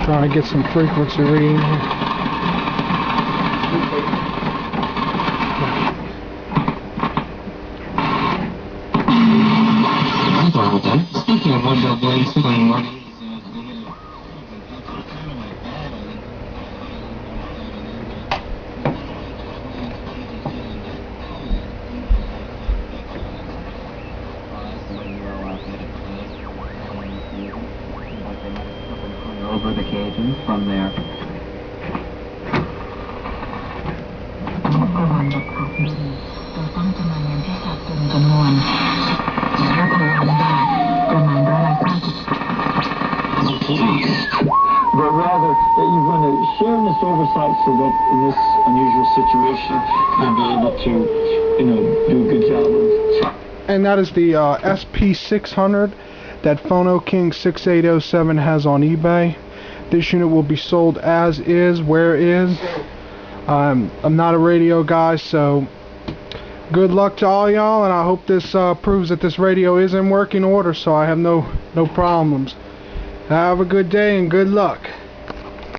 Trying to get some frequency reading. Speaking of window blades, over the cages from there. But rather that you're going to share in this oversight so that in this unusual situation you'll be able to, do a good job of. And that is the SP600 that Phono King 6807 has on eBay. This unit will be sold as is, where is. I'm not a radio guy, so good luck to all y'all, and I hope this proves that this radio is in working order, so I have no problems. Have a good day and good luck.